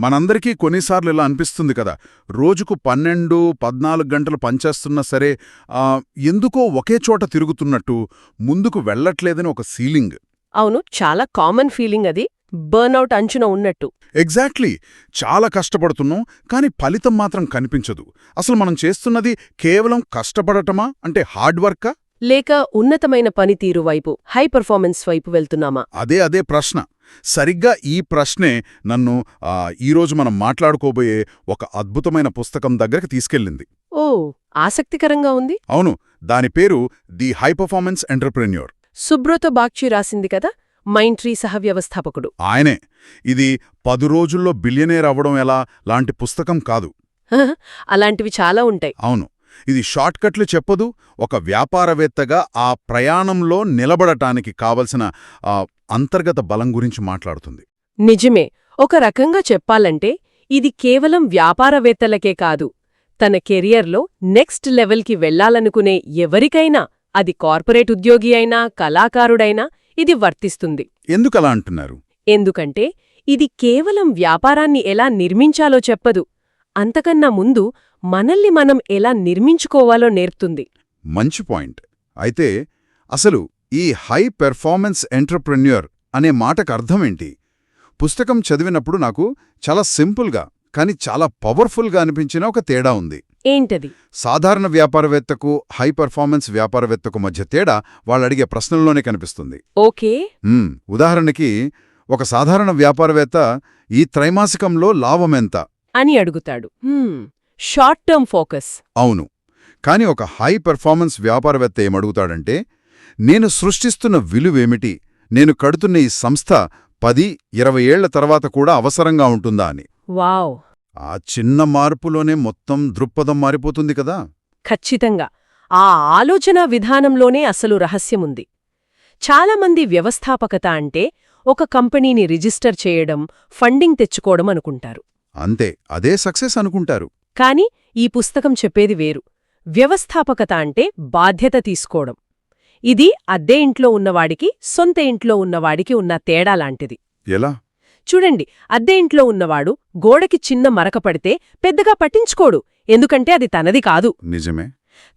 మనందరికీ కొన్నిసార్లు ఇలా అనిపిస్తుంది కదా, రోజుకు 12, 14 గంటలు పనిచేస్తున్నా సరే ఎందుకో ఒకే చోట తిరుగుతున్నట్టు, ముందుకు వెళ్లట్లేదని ఒక ఫీలింగ్. అవును, చాలా కామన్ ఫీలింగ్ అది. బర్న్అవుట్ అంచున ఉన్నట్టు. ఎగ్జాక్ట్లీ. చాలా కష్టపడుతున్నాం, కానీ ఫలితం మాత్రం కనిపించదు. అసలు మనం చేస్తున్నది కేవలం కష్టపడటమా, అంటే హార్డ్ వర్కా, లేక ఉన్నతమైన పనితీరు వైపు, హై పర్ఫార్మెన్స్ వైపు వెళ్తున్నామా? అదే ప్రశ్న. సరిగ్గా ఈ ప్రశ్నే నన్ను ఈరోజు మనం మాట్లాడుకోబోయే ఒక అద్భుతమైన పుస్తకం దగ్గరకు తీసుకెళ్ళింది. ఓ, ఆసక్తికరంగా ఉంది. అవును, దాని పేరు the high performance entrepreneur. Subroto Bagchi రాసింది కదా, మైండ్ట్రీ సహవ్యవస్థాపకుడు. ఆయనే. ఇది 10 రోజుల్లో బిలియనేర్ అవ్వడం ఎలా లాంటి పుస్తకం కాదు. అలాంటివి చాలా ఉంటాయి. అవును, ఇది షార్ట్కట్లు చెప్పదు. ఒక వ్యాపారవేత్తగా ఆ ప్రయాణంలో నిలబడటానికి కావలసిన అంతర్గత బలం గురించి మాట్లాడుతుంది. నిజమే. ఒక రకంగా చెప్పాలంటే ఇది కేవలం వ్యాపారవేత్తలకే కాదు, తన కెరియర్లో నెక్స్ట్ లెవెల్కి వెళ్లాలనుకునే ఎవరికైనా, అది కార్పొరేట్ ఉద్యోగి అయినా కళాకారుడైనా ఇది వర్తిస్తుంది. ఎందుకలా అంటున్నారు? ఎందుకంటే ఇది కేవలం వ్యాపారాన్ని ఎలా నిర్మించాలో చెప్పదు, అంతకన్నా ముందు మనల్ని మనం ఎలా నిర్మించుకోవాలో నేర్పుతుంది. మంచి పాయింట్. అయితే అసలు ఈ హై పెర్ఫార్మెన్స్ ఎంటర్‌ప్రెన్యూర్ అనే మాటకు అర్థమేంటి? పుస్తకం చదివినప్పుడు నాకు చాలా సింపుల్గా కానీ చాలా పవర్ఫుల్గా అనిపించిన ఒక తేడా ఉంది. ఏంటది? సాధారణ వ్యాపారవేత్తకు హై పెర్ఫార్మెన్స్ వ్యాపారవేత్తకు మధ్య తేడా వాళ్ళడిగే ప్రశ్నల్లోనే కనిపిస్తుంది. ఓకే. ఉదాహరణకి, ఒక సాధారణ వ్యాపారవేత్త ఈ త్రైమాసికంలో లాభమెంత అని అడుగుతాడు. Short term focus. అవును. కాని ఒక హై పెర్ఫార్మెన్స్ వ్యాపారవేత్త ఏమడుగుతాడంటే, నేను సృష్టిస్తున్న విలువేమిటి, నేను కడుతున్న ఈ సంస్థ 10-20 ఏళ్ల తర్వాత కూడా అవసరంగా ఉంటుందా అని. వావ్! ఆ చిన్న మార్పులోనే మొత్తం దృక్పథం మారిపోతుంది కదా. ఖచ్చితంగా. ఆ ఆలోచనా విధానంలోనే అసలు రహస్యముంది. చాలామంది వ్యవస్థాపకత అంటే ఒక కంపెనీని రిజిస్టర్ చేయడం, ఫండింగ్ తెచ్చుకోవడం అనుకుంటారు. అంతే, అదే సక్సెస్ అనుకుంటారు. కాని ఈ పుస్తకం చెప్పేది వేరు. వ్యవస్థాపకత అంటే బాధ్యత తీసుకోవడం. ఇది అద్దె ఇంట్లో ఉన్నవాడికి, సొంత ఇంట్లో ఉన్నవాడికి ఉన్న తేడా లాంటిది. ఎలా? చూడండి, అద్దె ఇంట్లో ఉన్నవాడు గోడకి చిన్న మరక పడితే పెద్దగా పట్టించుకోడు, ఎందుకంటే అది తనది కాదు. నిజమే.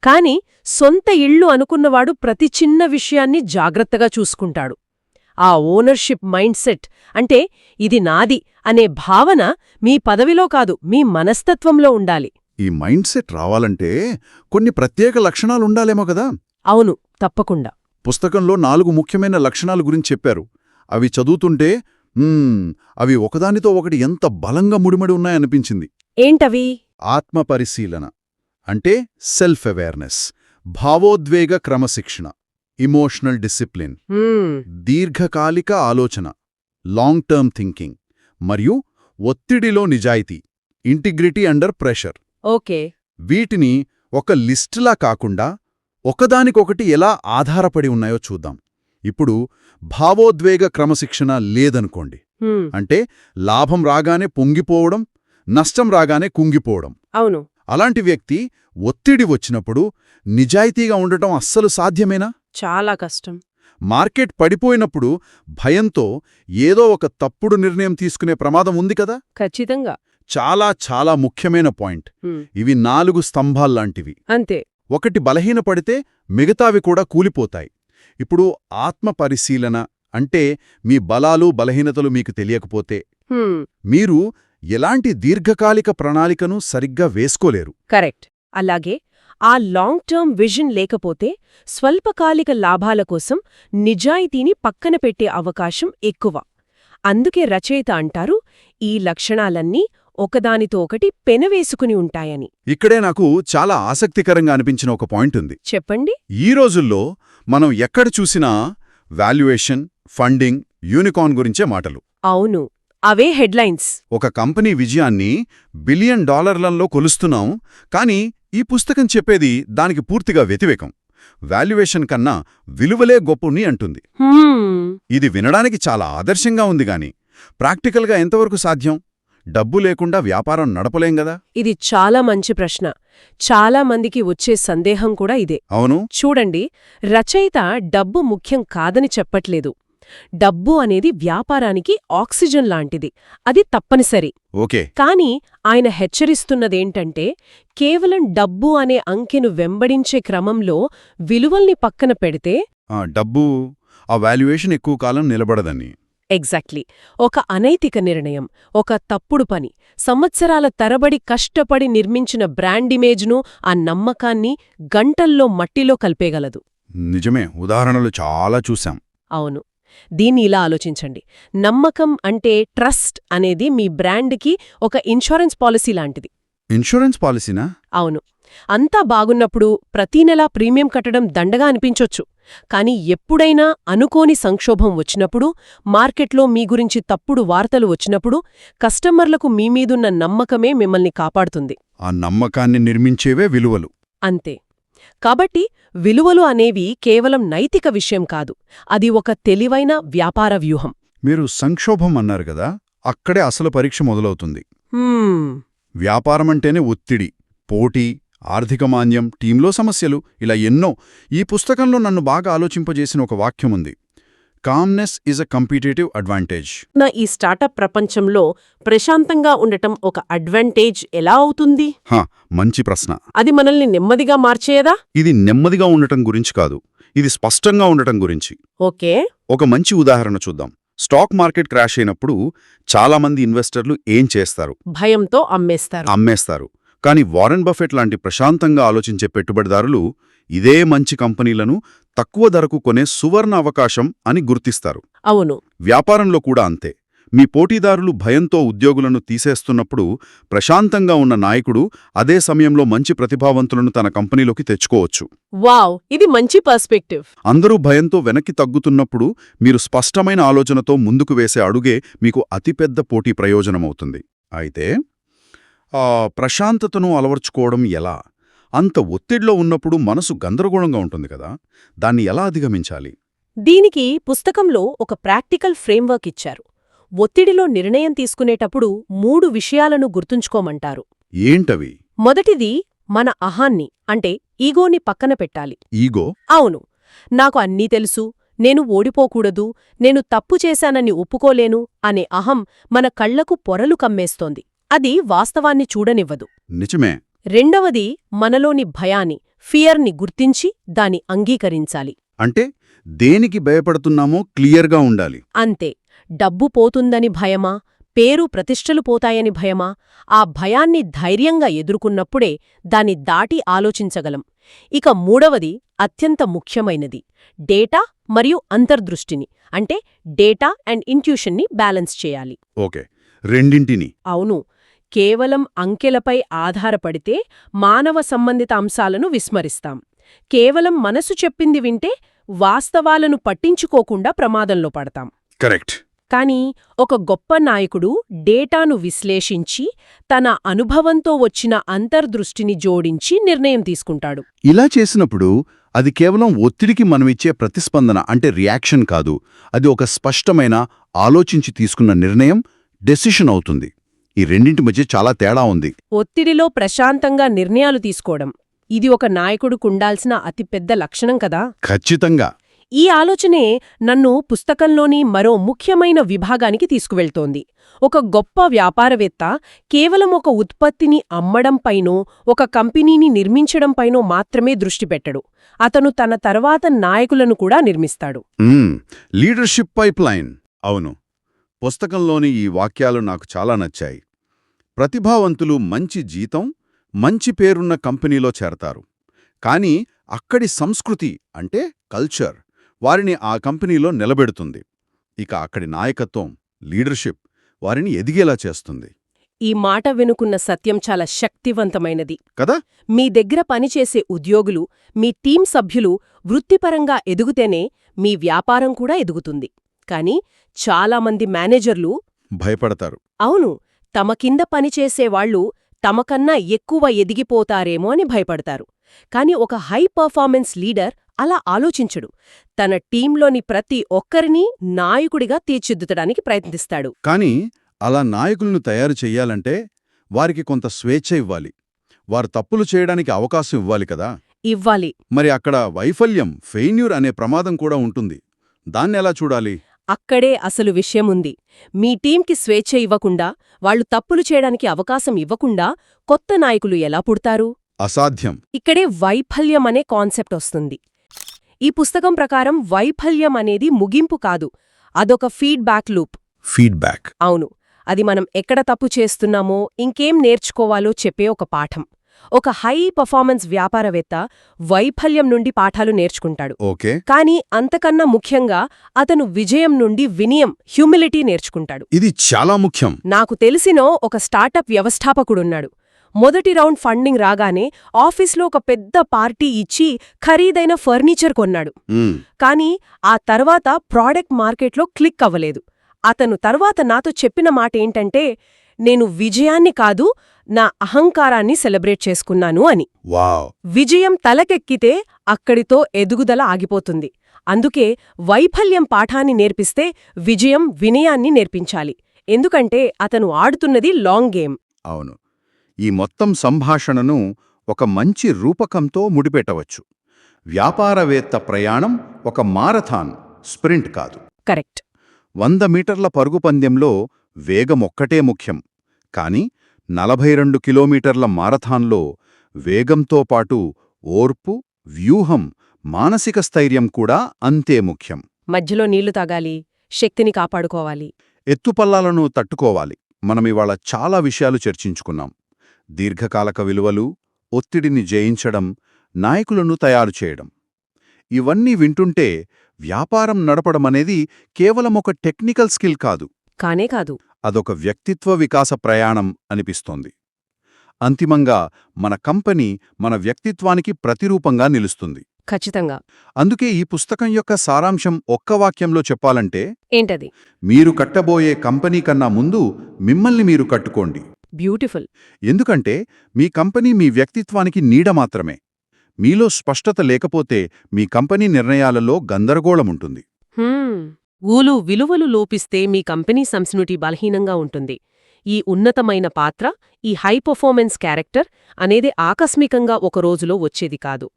కాని సొంత ఇళ్ళు అనుకున్నవాడు ప్రతి చిన్న విషయాన్ని జాగ్రత్తగా చూసుకుంటాడు. ఆ ఓనర్షిప్ మైండ్ సెట్, అంటే ఇది నాది అనే భావన మీ పదవిలో కాదు, మీ మనస్తత్వంలో ఉండాలి. ఈ మైండ్ సెట్ రావాలంటే కొన్ని ప్రత్యేక లక్షణాలుండాలేమో కదా. అవును, తప్పకుండా. పుస్తకంలో 4 ముఖ్యమైన లక్షణాల గురించి చెప్పారు. అవి చదువుతుంటే అవి ఒకదానితో ఒకటి ఎంత బలంగా ముడిమడి ఉన్నాయనిపించింది. ఏంటవి? ఆత్మపరిశీలన అంటే సెల్ఫ్ అవేర్నెస్, భావోద్వేగ క్రమశిక్షణ, ఇమోషనల్ డిసిప్లిన్, దీర్ఘకాలిక ఆలోచన, లాంగ్ టర్మ్ థింకింగ్, మరియు ఒత్తిడిలో నిజాయితీ, ఇంటిగ్రిటీ అండర్ ప్రెషర్. ఓకే. వీటిని ఒక లిస్టులా కాకుండా ఒకదానికొకటి ఎలా ఆధారపడి ఉన్నాయో చూద్దాం. ఇప్పుడు భావోద్వేగ క్రమశిక్షణ లేదనుకోండి, అంటే లాభం రాగానే పొంగిపోవడం, నష్టం రాగానే కుంగిపోవడం. అవును. అలాంటి వ్యక్తి ఒత్తిడి వచ్చినప్పుడు నిజాయితీగా ఉండటం అస్సలు సాధ్యమేనా? చాలా కష్టం. మార్కెట్ పడిపోయినప్పుడు భయంతో ఏదో ఒక తప్పుడు నిర్ణయం తీసుకునే ప్రమాదం ఉంది కదా. ఖచ్చితంగా. చాలా చాలా ముఖ్యమైన పాయింట్. ఇవి 4 స్తంభాల్లాంటివి. అంతే. ఒకటి బలహీనపడితే మిగతావి కూడా కూలిపోతాయి. ఇప్పుడు ఆత్మపరిశీలన అంటే మీ బలాలు బలహీనతలు మీకు తెలియకపోతే మీరు ఎలాంటి దీర్ఘకాలిక ప్రణాళికను సరిగ్గా వేసుకోలేరు. కరెక్ట్. అలాగే ఆ లాంగ్ టర్మ్ విజన్ లేకపోతే స్వల్పకాలిక లాభాల కోసం నిజాయితీని పక్కన పెట్టే అవకాశం ఎక్కువ. అందుకే రచయిత అంటారు, ఈ లక్షణాలన్నీ ఒకదానితో ఒకటి పెనవేసుకుని ఉంటాయని. ఇక్కడే నాకు చాలా ఆసక్తికరంగా అనిపించిన ఒక పాయింట్ ఉంది. చెప్పండి. ఈ రోజుల్లో మనం ఎక్కడ చూసినా వాల్యుయేషన్, ఫండింగ్, యూనికార్న్ గురించే మాటలు. అవును, అవే హెడ్లైన్స్. ఒక కంపెనీ విజయాన్ని $1 బిలియన్ కొలుస్తున్నాం, కానీ ఈ పుస్తకం చెప్పేది దానికి పూర్తిగా వ్యతిరేకం. వాల్యుయేషన్ కన్నా విలువలే గొప్పని అంటుంది. ఇది వినడానికి చాలా ఆదర్శంగా ఉంది గాని ప్రాక్టికల్గా ఎంతవరకు సాధ్యం? డబ్బు లేకుండా వ్యాపారం నడపలేం గదా. ఇది చాలా మంచి ప్రశ్న. చాలా మందికి వచ్చే సందేహం కూడా ఇదే. అవును. చూడండి, రచయిత డబ్బు ముఖ్యం కాదని చెప్పట్లేదు, డబ్బు అనేది వ్యాపారానికి ఆక్సిజన్ లాంటిది. అది తప్పనిసరి. ఓకే. కాని ఆయన హెచ్చరిస్తున్నదేంటంటే, కేవలం డబ్బు అనే అంకెను వెంబడించే క్రమంలో విలువల్ని పక్కన పెడితే డబ్బు ఆ వాల్యుయేషన్ ఎక్కువ కాలం నిలబడదని. ఎగ్జాక్ట్లీ. ఒక అనైతిక నిర్ణయం, ఒక తప్పుడు పని, సంవత్సరాల తరబడి కష్టపడి నిర్మించిన బ్రాండ్ ఇమేజ్ను, ఆ నమ్మకాన్ని గంటల్లో మట్టిలో కలిపేగలదు. నిజమే, ఉదాహరణలు చాలా చూశాం. అవును. దీన్ని ఇలా ఆలోచించండి. నమ్మకం అంటే ట్రస్ట్ అనేది మీ బ్రాండ్కి ఒక ఇన్షూరెన్స్ పాలసీ లాంటిది. ఇన్షూరెన్స్ పాలసీనా? అవును. అంతా బాగున్నప్పుడు ప్రతీ నెలా ప్రీమియం కట్టడం దండగా అనిపించొచ్చు. కాని ఎప్పుడైనా అనుకోని సంక్షోభం వచ్చినప్పుడు, మార్కెట్లో మీ గురించి తప్పుడు వార్తలు వచ్చినప్పుడు, కస్టమర్లకు మీమీదున్న నమ్మకమే మిమ్మల్ని కాపాడుతుంది. ఆ నమ్మకాన్ని నిర్మించేవే విలువలు. అంతే. కాబట్టి విలువలు అనేవి కేవలం నైతిక విషయం కాదు. అది ఒక తెలివైన వ్యాపార వ్యూహం. మీరు సంక్షోభం అన్నారు కదా, అక్కడే అసలు పరీక్ష మొదలవుతుంది. వ్యాపారమంటేనే ఒత్తిడి, పోటీ, ఆర్థిక మాంద్యం, టీంలో సమస్యలు, ఇలా ఎన్నో. ఈ పుస్తకంలో నన్ను బాగా ఆలోచింపజేసిన ఒక వాక్యముంది. Calmness is a competitive advantage. ఈ స్టార్టప్ ప్రపంచంలో ప్రశాంతంగా ఉండటం ఒక అడ్వాంటేజ్ ఎలా అవుతుంది? మంచి ప్రశ్న. అది మనల్ని నెమ్మదిగా మార్చేయదా? ఇది నెమ్మదిగా ఉండటం గురించి కాదు, ఇది స్పష్టంగా ఉండటం గురించి. ఓకే. ఒక మంచి ఉదాహరణ చూద్దాం. స్టాక్ మార్కెట్ క్రాష్ అయినప్పుడు చాలామంది ఇన్వెస్టర్లు ఏం చేస్తారు? భయంతో అమ్మేస్తారు. కానీ వారెన్ బఫెట్ లాంటి ప్రశాంతంగా ఆలోచించే పెట్టుబడిదారులు ఇదే మంచి కంపెనీలను తక్కువ ధరకు కొనే సువర్ణ అవకాశం అని గుర్తిస్తారు. అవును. వ్యాపారంలో కూడా అంతే. మీ పోటీదారులు భయంతో ఉద్యోగులను తీసేస్తున్నప్పుడు ప్రశాంతంగా ఉన్న నాయకుడు అదే సమయంలో మంచి ప్రతిభావంతులను తన కంపెనీలోకి తెచ్చుకోవచ్చు. వావ్, ఇది మంచి పర్స్పెక్టివ్. అందరూ భయంతో వెనక్కి తగ్గుతున్నప్పుడు మీరు స్పష్టమైన ఆలోచనతో ముందుకు వేసే అడుగే మీకు అతిపెద్ద పోటీ ప్రయోజనమవుతుంది. అయితే ప్రశాంతతను అలవర్చుకోవడం ఎలా? అంత ఒత్తిడిలో ఉన్నప్పుడు మనసు గందరగోళంగా ఉంటుంది కదా, దాన్ని ఎలా అధిగమించాలి? దీనికి పుస్తకంలో ఒక ప్రాక్టికల్ ఫ్రేమ్వర్క్ ఇచ్చారు. ఒత్తిడిలో నిర్ణయం తీసుకునేటప్పుడు 3 విషయాలను గుర్తుంచుకోమంటారు. ఏంటవి? మొదటిది, మన అహాన్ని అంటే ఈగోని పక్కన పెట్టాలి. ఈగో? అవును. నాకు అన్నీ తెలుసు, నేను ఓడిపోకూడదు, నేను తప్పు చేశానని ఒప్పుకోలేను అనే అహం మన కళ్లకు పొరలు కమ్మేస్తోంది. అది వాస్తవాన్ని చూడనివ్వదు. నిజమే. రెండవది, మనలోని భయాన్ని, ఫియర్ని గుర్తించి దాని అంగీకరించాలి. అంటే దేనికి భయపడుతున్నామో క్లియర్గా ఉండాలి. అంతే. డబ్బు పోతుందని భయమా, పేరు ప్రతిష్టలు పోతాయని భయమా? ఆ భయాన్ని ధైర్యంగా ఎదుర్కొన్నప్పుడే దాన్ని దాటి ఆలోచించగలం. ఇక మూడవది, అత్యంత ముఖ్యమైనది, డేటా మరియు అంతర్దృష్టిని, అంటే డేటా అండ్ ఇంట్యూషన్ని బ్యాలెన్స్ చేయాలి. ఓకే, రెండింటిని. అవును. కేవలం అంకెలపై ఆధారపడితే మానవ సంబంధిత అంశాలను విస్మరిస్తాం. కేవలం మనసు చెప్పింది వింటే వాస్తవాలను పట్టించుకోకుండా ప్రమాదంలో పడతాం. కరెక్ట్. కానీ ఒక గొప్ప నాయకుడు డేటాను విశ్లేషించి తన అనుభవంతో వచ్చిన అంతర్దృష్టిని జోడించి నిర్ణయం తీసుకుంటాడు. ఇలా చేసినప్పుడు అది కేవలం ఒత్తిడికి మనమిచ్చే ప్రతిస్పందన అంటే రియాక్షన్ కాదు, అది ఒక స్పష్టమైన ఆలోచించి తీసుకున్న నిర్ణయం, డెసిషన్ అవుతుంది. ఈ రెండింటి మధ్య చాలా తేడా ఉంది. ఒత్తిడిలో ప్రశాంతంగా నిర్ణయాలు తీసుకోవడం, ఇది ఒక నాయకుడుకుండాల్సిన అతిపెద్ద లక్షణం కదా. ఖచ్చితంగా. ఈ ఆలోచనే నన్ను పుస్తకంలోని మరో ముఖ్యమైన విభాగానికి తీసుకువెళ్తోంది. ఒక గొప్ప వ్యాపారవేత్త కేవలం ఒక ఉత్పత్తిని అమ్మడంపైనో, ఒక కంపెనీని నిర్మించడంపైనో మాత్రమే దృష్టి పెట్టడు. అతను తన తర్వాత నాయకులను కూడా నిర్మిస్తాడు. Leadership pipeline. అవును, పుస్తకంలోని ఈ వాక్యాలు నాకు చాలా నచ్చాయి. ప్రతిభావంతులు మంచి జీతం, మంచి పేరున్న కంపెనీలో చేరతారు. కానీ అక్కడి సంస్కృతి అంటే కల్చర్ వారిని ఆ కంపెనీలో నిలబెడుతుంది. ఇక అక్కడి నాయకత్వం, లీడర్షిప్ వారిని ఎదిగేలా చేస్తుంది. ఈ మాట వెనుకున్న సత్యం చాలా శక్తివంతమైనది కదా. మీ దగ్గర పనిచేసే ఉద్యోగులు, మీ టీం సభ్యులు వృత్తిపరంగా ఎదుగుతేనే మీ వ్యాపారం కూడా ఎదుగుతుంది. కాని చాలామంది మేనేజర్లు భయపడతారు. అవును, తమ కింద పనిచేసేవాళ్లు తమకన్నా ఎక్కువ ఎదిగిపోతారేమో అని భయపడతారు. కాని ఒక హై పర్ఫార్మెన్స్ లీడర్ అలా ఆలోచించడు. తన టీంలోని ప్రతి ఒక్కరినీ నాయకుడిగా తీర్చిదిద్దడానికి ప్రయత్నిస్తాడు. కాని అలా నాయకులను తయారు చెయ్యాలంటే వారికి కొంత స్వేచ్ఛ ఇవ్వాలి. వారు తప్పులు చేయడానికి అవకాశం ఇవ్వాలి కదా. ఇవ్వాలి. మరి అక్కడ వైఫల్యం, ఫెయిల్యూర్ అనే ప్రమాదం కూడా ఉంటుంది. దాన్నెలా చూడాలి? అక్కడే అసలు విషయముంది. మీ టీంకి స్వేచ్ఛ ఇవ్వకుండా, వాళ్లు తప్పులు చేయడానికి అవకాశం ఇవ్వకుండా కొత్త నాయకులు ఎలా పుడతారు? అసాధ్యం. ఇక్కడే వైఫల్యం అనే కాన్సెప్ట్ వస్తుంది. ఈ పుస్తకం ప్రకారం వైఫల్యం అనేది ముగింపు కాదు, అదొక ఫీడ్బ్యాక్ లూప్. ఫీడ్బ్యాక్. అవును, అది మనం ఎక్కడ తప్పు చేస్తున్నామో, ఇంకేం నేర్చుకోవాలో చెప్పే ఒక పాఠం. ఒక హై పర్ఫార్మెన్స్ వ్యాపారవేత్త వైఫల్యం నుండి పాఠాలు నేర్చుకుంటాడు. ఓకే. కానీ అంతకన్నా ముఖ్యంగా అతను విజయం నుండి వినయం, హ్యూమిలిటీ నేర్చుకుంటాడు. ఇది చాలా ముఖ్యం. నాకు తెలిసినో ఒక స్టార్టప్ వ్యవస్థాపకుడున్నాడు. మొదటి రౌండ్ ఫండింగ్ రాగానే ఆఫీస్లో ఒక పెద్ద పార్టీ ఇచ్చి ఖరీదైన ఫర్నిచర్ కొన్నాడు. కానీ ఆ తర్వాత ప్రాడక్ట్ మార్కెట్లో క్లిక్ అవ్వలేదు. అతను తర్వాత నాతో చెప్పిన మాటేంటంటే, నేను విజయాన్ని కాదు, నా అహంకారాన్ని సెలబ్రేట్ చేసుకున్నాను అని. వావ్! విజయం తలకెక్కితే అక్కడితో ఎదుగుదల ఆగిపోతుంది. అందుకే వైఫల్యం పాఠాన్ని నేర్పిస్తే విజయం వినయాన్ని నేర్పించాలి. ఎందుకంటే అతను ఆడుతున్నది లాంగ్ గేమ్. అవును. ఈ మొత్తం సంభాషణను ఒక మంచి రూపకంతో ముడిపెట్టవచ్చు. వ్యాపారవేత్త ప్రయాణం ఒక మారథాన్, స్ప్రింట్ కాదు. కరెక్ట్. 100 మీటర్ల పరుగు పందెంలో వేగమొక్కటే ముఖ్యం. కాని 42 కిలోమీటర్ల మారథాన్లో వేగంతో పాటు ఓర్పు, వ్యూహం, మానసిక స్థైర్యం కూడా అంతే ముఖ్యం. మధ్యలో నీళ్లు తాగాలి, శక్తిని కాపాడుకోవాలి. ఎత్తుపల్లాలను తట్టుకోవాలి. మనమివాళ చాలా విషయాలు చర్చించుకున్నాం. దీర్ఘకాలక విలువలు, ఒత్తిడిని జయించడం, నాయకులను తయారు చేయడం. ఇవన్నీ వింటుంటే వ్యాపారం నడపడమనేది కేవలం ఒక టెక్నికల్ స్కిల్ కాదు. కానే కాదు. అదొక వ్యక్తిత్వ వికాస ప్రయాణం అనిపిస్తోంది. అంతిమంగా మన కంపెనీ మన వ్యక్తిత్వానికి ప్రతిరూపంగా నిలుస్తుంది. ఖచ్చితంగా. అందుకే ఈ పుస్తకం యొక్క సారాంశం ఒక్క వాక్యంలో చెప్పాలంటే, ఏంటది? మీరు కట్టబోయే కంపెనీ కన్నా ముందు మిమ్మల్ని మీరు కట్టుకోండి. బ్యూటిఫుల్. ఎందుకంటే మీ కంపెనీ మీ వ్యక్తిత్వానికి నీడ మాత్రమే. మీలో స్పష్టత లేకపోతే మీ కంపెనీ నిర్ణయాలలో గందరగోళముంటుంది. ఊలు విలువలు లోపిస్తే మీ కంపెనీ సంస్కృతి బలహీనంగా ఉంటుంది. ఈ ఉన్నతమైన పాత్ర, ఈ హై పర్ఫార్మెన్స్ క్యారెక్టర్ అనేది ఆకస్మికంగా ఒక రోజులో వచ్చేది కాదు.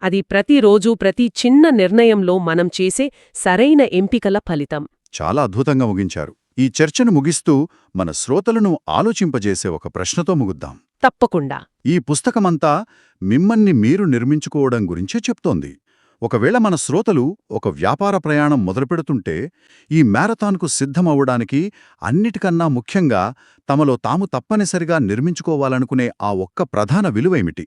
అది ప్రతిరోజూ ప్రతి చిన్న నిర్ణయంలో మనం చేసే సరైన ఎంపికల ఫలితం. చాలా అద్భుతంగా ముగించారు. ఈ చర్చను ముగిస్తూ మన శ్రోతలను ఆలోచింపజేసే ఒక ప్రశ్నతో ముగుద్దాం. తప్పకుండా. ఈ పుస్తకమంతా మిమ్మల్ని మీరు నిర్మించుకోవడం గురించే చెప్తోంది. ఒకవేళ మన శ్రోతలు ఒక వ్యాపార ప్రయాణం మొదలుపెడుతుంటే, ఈ మ్యారథాన్కు సిద్ధమవ్వడానికి అన్నిటికన్నా ముఖ్యంగా తమలో తాము తప్పనిసరిగా నిర్మించుకోవాలనుకునే ఆ ఒక్క ప్రధాన విలువేమిటి?